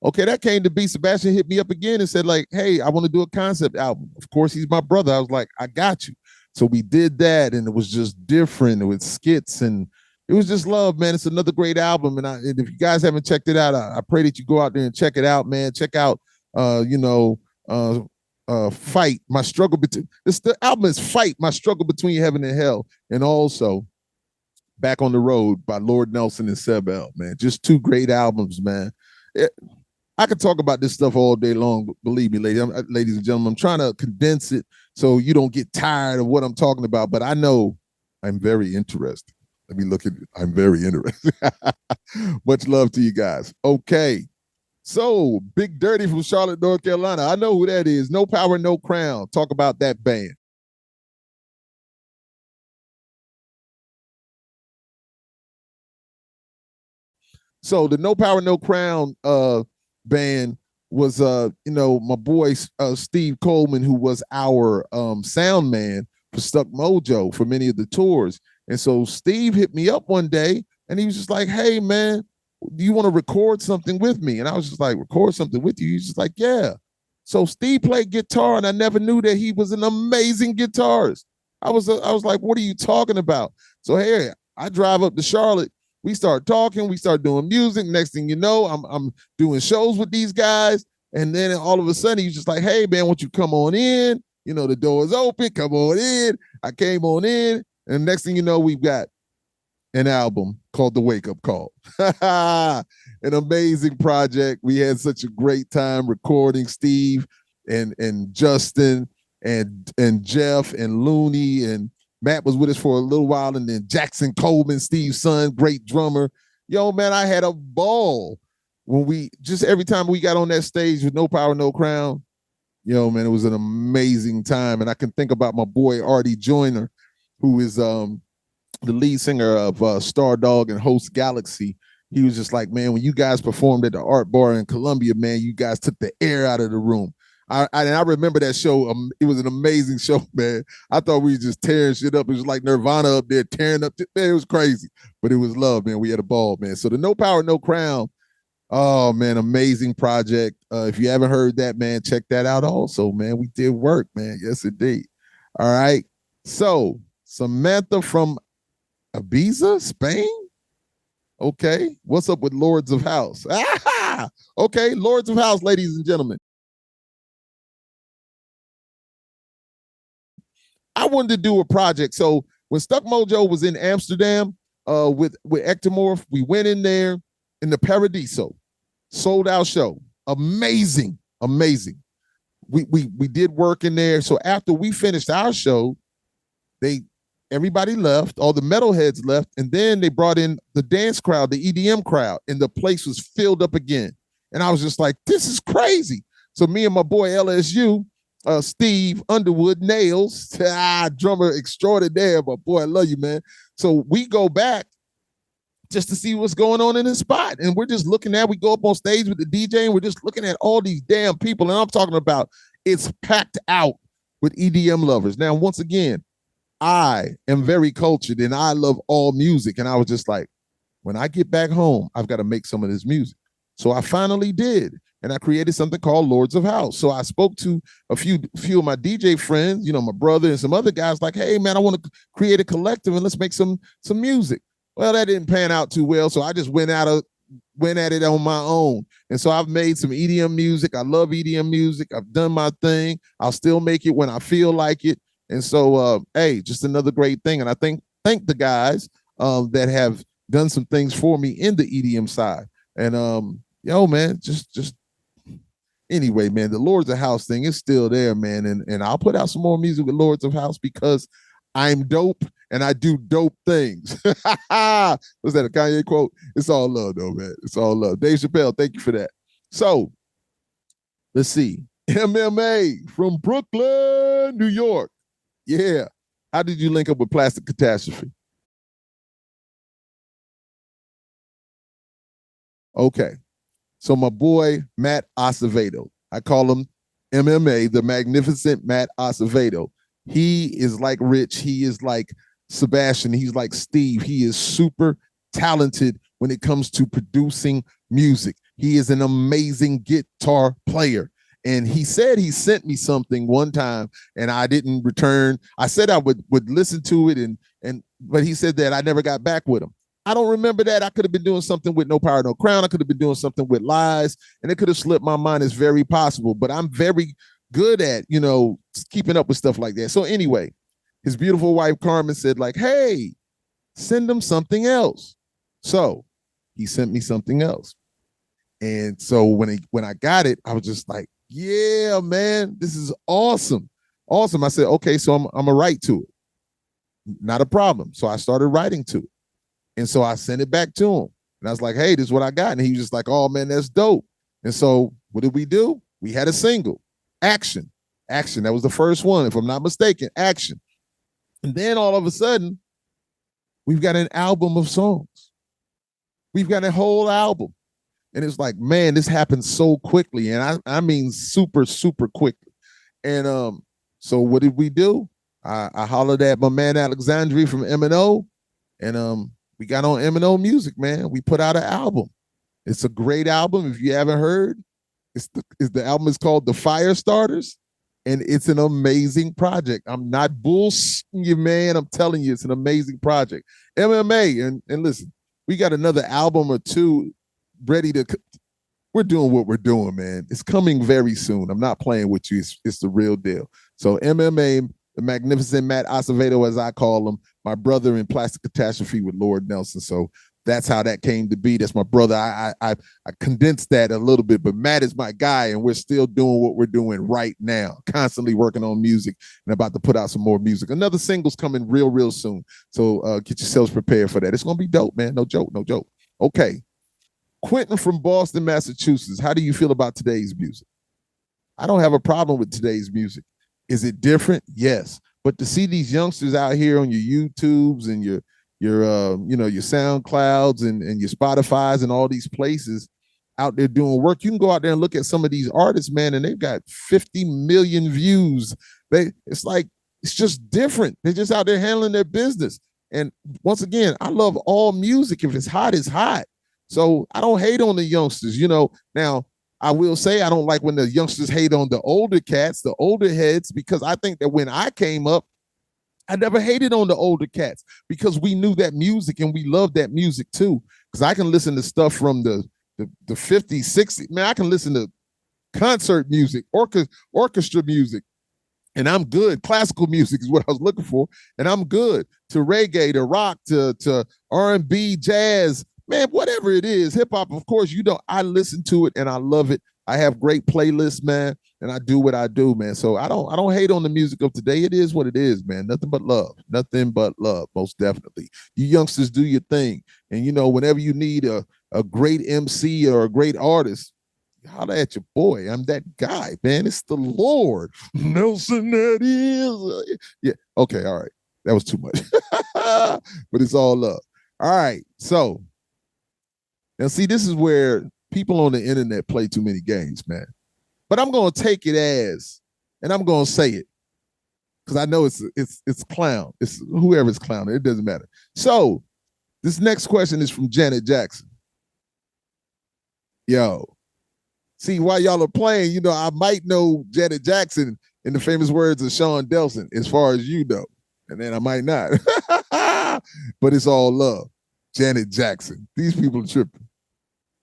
Okay, that came to be. Sebastian hit me up again and said, like, hey, I want to do a concept album. Of course, he's my brother. I was like, I got you. So we did that, and it was just different with skits, and it was just love, man. It's another great album, and if you guys haven't checked it out, I pray that you go out there and check it out, man. Check out, Fight, My Struggle Between. The album is Fight, My Struggle Between Heaven and Hell, and also Back on the Road by Lord Nelson and Seb L, man. Just two great albums, man. I could talk about this stuff all day long. But believe me, ladies and gentlemen, I'm trying to condense it so you don't get tired of what I'm talking about. But I know I'm very interested. Let me look at it. I'm very interested. Much love to you guys. Okay. So, Big Dirty from Charlotte, North Carolina. I know who that is. No Power, No Crown. Talk about that band. So the No Power, No Crown band was my boy Steve Coleman, who was our sound man for Stuck Mojo for many of the tours. And so Steve hit me up one day and he was just like, "Hey man, do you want to record something with me?" And I was just like, "Record something with you?" He's just like, "Yeah." So Steve played guitar and I never knew that he was an amazing guitarist. I was like, "What are you talking about?" So hey, I drive up to Charlotte. We start talking, we start doing music. Next thing you know, I'm doing shows with these guys. And then all of a sudden, he's just like, "Hey, man, won't you come on in? You know, the door is open. Come on in." I came on in. And next thing you know, we've got an album called The Wake Up Call. An amazing project. We had such a great time recording. Steve and Justin and Jeff and Looney and Matt was with us for a little while, and then Jackson Coleman, Steve's son, great drummer. Yo, man, I had a ball when every time we got on that stage with No Power, No Crown. Yo, man, it was an amazing time. And I can think about my boy Artie Joyner, who is the lead singer of Star Dog and Host Galaxy. He was just like, "Man, when you guys performed at the Art Bar in Columbia, man, you guys took the air out of the room." I remember that show. It was an amazing show, man. I thought we were just tearing shit up. It was like Nirvana up there tearing up. Man, it was crazy, but it was love, man. We had a ball, man. So the No Power, No Crown. Oh man, amazing project. If you haven't heard that, man, check that out. Also, man, we did work, man. Yes, indeed. All right. So Samantha from Ibiza, Spain. Okay. What's up with Lords of House? Okay, Lords of House, ladies and gentlemen. I wanted to do a project. So when Stuck Mojo was in Amsterdam with Ectomorph, we went in there in the Paradiso, sold out show. Amazing, amazing. We did work in there. So after we finished our show, everybody left, all the metalheads left, and then they brought in the dance crowd, the EDM crowd, and the place was filled up again. And I was just like, "This is crazy." So me and my boy LSU, Steve Underwood Nails, drummer extraordinaire, but boy, I love you, man. So we go back just to see what's going on in this spot. And we go up on stage with the DJ and we're just looking at all these damn people. And I'm talking about it's packed out with EDM lovers. Now, once again, I am very cultured and I love all music. And I was just like, when I get back home, I've got to make some of this music. So I finally did. And I created something called Lords of House. So I spoke to a few of my DJ friends, my brother and some other guys, like, "Hey man, I want to create a collective and let's make some music." Well, that didn't pan out too well. So I just went at it on my own. And so I've made some EDM music. I love EDM music. I've done my thing. I'll still make it when I feel like it. And so, hey, just another great thing. And I thank the guys that have done some things for me in the EDM side. And yo, man, just anyway, man, the Lords of House thing is still there, man. And I'll put out some more music with Lords of House because I'm dope and I do dope things. Was that a Kanye quote? It's all love, though, man. It's all love. Dave Chappelle, thank you for that. So let's see. MMA from Brooklyn, New York. Yeah. How did you link up with Plastic Catastrophe? Okay. So my boy, Matt Acevedo, I call him MMA, the magnificent Matt Acevedo. He is like Rich. He is like Sebastian. He's like Steve. He is super talented when it comes to producing music. He is an amazing guitar player. And he said he sent me something one time and I didn't return. I said I would listen to it, but he said that I never got back with him. I don't remember that. I could have been doing something with No Power, No Crown. I could have been doing something with Lies, and it could have slipped my mind. It's very possible, but I'm very good at, keeping up with stuff like that. So anyway, his beautiful wife, Carmen, said like, "Hey, send him something else." So he sent me something else. And so when I got it, I was just like, yeah, man, this is awesome. Awesome. I said, okay, so I'm gonna write to it. Not a problem. So I started writing to it. And so I sent it back to him. And I was like, hey, this is what I got. And he was just like, oh man, that's dope. And so what did we do? We had a single, Action. Action. That was the first one, if I'm not mistaken, Action. And then all of a sudden, we've got an album of songs. We've got a whole album. And it's like, man, this happened so quickly. And I mean super, super quickly. And so what did we do? I hollered at my man Alexandre from M&O, and we got on M&O Music, man. We put out an album. It's a great album. If you haven't heard, the album is called The Fire Starters, and it's an amazing project. I'm not bullshitting you, man. I'm telling you, it's an amazing project. MMA, and listen, we got another album or two ready to. We're doing what we're doing, man. It's coming very soon. I'm not playing with you. It's the real deal. So MMA, the magnificent Matt Acevedo, as I call him, my brother in Plastic Catastrophe with Lord Nelson. So that's how that came to be. That's my brother. I condensed that a little bit, but Matt is my guy, and we're still doing what we're doing right now, constantly working on music and about to put out some more music. Another single's coming real, real soon. So get yourselves prepared for that. It's going to be dope, man. No joke, no joke. Okay. Quentin from Boston, Massachusetts. How do you feel about today's music? I don't have a problem with today's music. Is it different? Yes. But to see these youngsters out here on your YouTubes and your SoundClouds and your Spotifys and all these places out there doing work, you can go out there and look at some of these artists, man, and they've got 50 million views. It's just different. They're just out there handling their business. And once again, I love all music. If it's hot, it's hot. So I don't hate on the youngsters, Now, I will say I don't like when the youngsters hate on the older cats, the older heads, because I think that when I came up, I never hated on the older cats because we knew that music and we loved that music too. Because I can listen to stuff from the 50s, 60s. Man, I can listen to concert music, orchestra music, and I'm good. Classical music is what I was looking for, and I'm good. To reggae, to rock, to R&B, jazz, man, whatever it is, hip hop, of course, I listen to it and I love it. I have great playlists, man, and I do what I do, man. So I don't hate on the music of today. It is what it is, man. Nothing but love. Nothing but love, most definitely. You youngsters do your thing. And whenever you need a great MC or a great artist, holler at your boy. I'm that guy, man. It's the Lord Nelson, that is. Yeah. Okay. All right. That was too much. But it's all love. All right. So now, see, this is where people on the internet play too many games, man. But I'm going to take it and I'm going to say it because I know it's clown. It's whoever's clowning. It doesn't matter. So this next question is from Janet Jackson. Yo, see, while y'all are playing, I might know Janet Jackson in the famous words of Sean Delson, as far as you know, and then I might not. But it's all love. Janet Jackson. These people are tripping.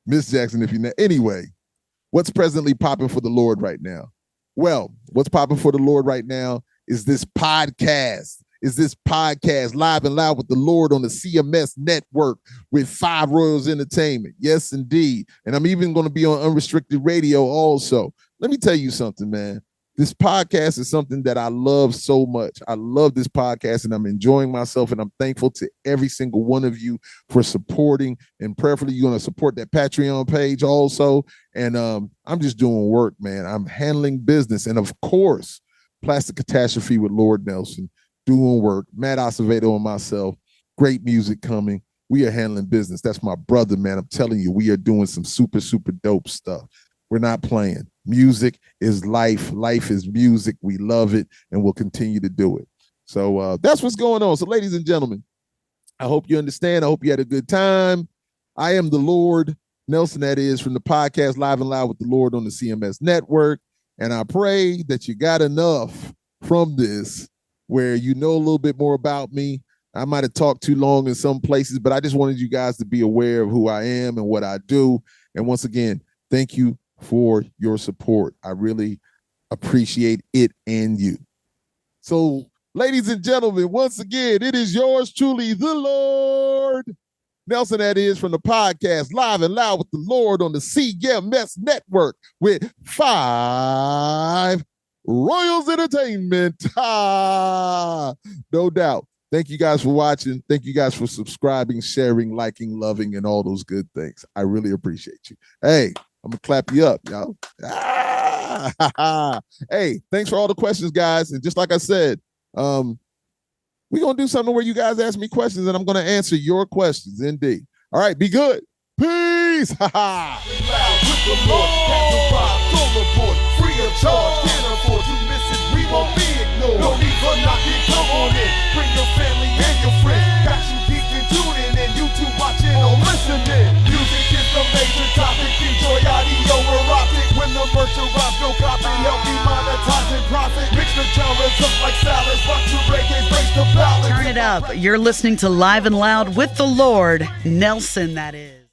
Miss Jackson, if you know. Anyway, what's presently popping for the Lord right now? Well, what's popping for the Lord right now is this podcast. Live and Loud with the Lord on the CMS Network with 5 Royals Entertainment. Yes, indeed. And I'm even going to be on Unrestricted Radio also. Let me tell you something, man. This podcast is something that I love so much. I love this podcast and I'm enjoying myself, and I'm thankful to every single one of you for supporting, and prayerfully you're going to support that Patreon page also. And I'm just doing work, man. I'm handling business. And of course, Plastic Catastrophe with Lord Nelson, doing work. Matt Acevedo and myself, great music coming. We are handling business. That's my brother, man. I'm telling you, we are doing some super, super dope stuff. We're not playing. Music is life. Life is music. We love it, and we'll continue to do it. So that's what's going on. So, ladies and gentlemen, I hope you understand. I hope you had a good time. I am the Lord Nelson, that is, from the podcast Live and Loud with the Lord on the CMS Network. And I pray that you got enough from this where you know a little bit more about me. I might have talked too long in some places, but I just wanted you guys to be aware of who I am and what I do. And once again, thank you for your support. I really appreciate it and you. So, ladies and gentlemen, once again, it is yours truly, the Lord Nelson, that is, from the podcast Live and Loud with the Lord on the CMS Network with 5 Royals Entertainment. No doubt. Thank you guys for watching. Thank you guys for subscribing, sharing, liking, loving, and all those good things. I really appreciate you. Hey, I'm going to clap you up, y'all. Hey, thanks for all the questions, guys. And just like I said, we're going to do something where you guys ask me questions, and I'm going to answer your questions, indeed. All right, be good. Peace. Free of charge, can't afford to miss it. We won't be ignored. No need for knocking, come on in. Bring your family and your friends. Got you geeked and tuning in. You two watching or listening. Music is the major topic. Enjoy audio erotic. When the merch arrives, no copy. Help me monetize and profit. Mix the genres up like salads. Rock to reggae, face the ballad. Turn it up. You're listening to Live and Loud with the Lord, Nelson, that is.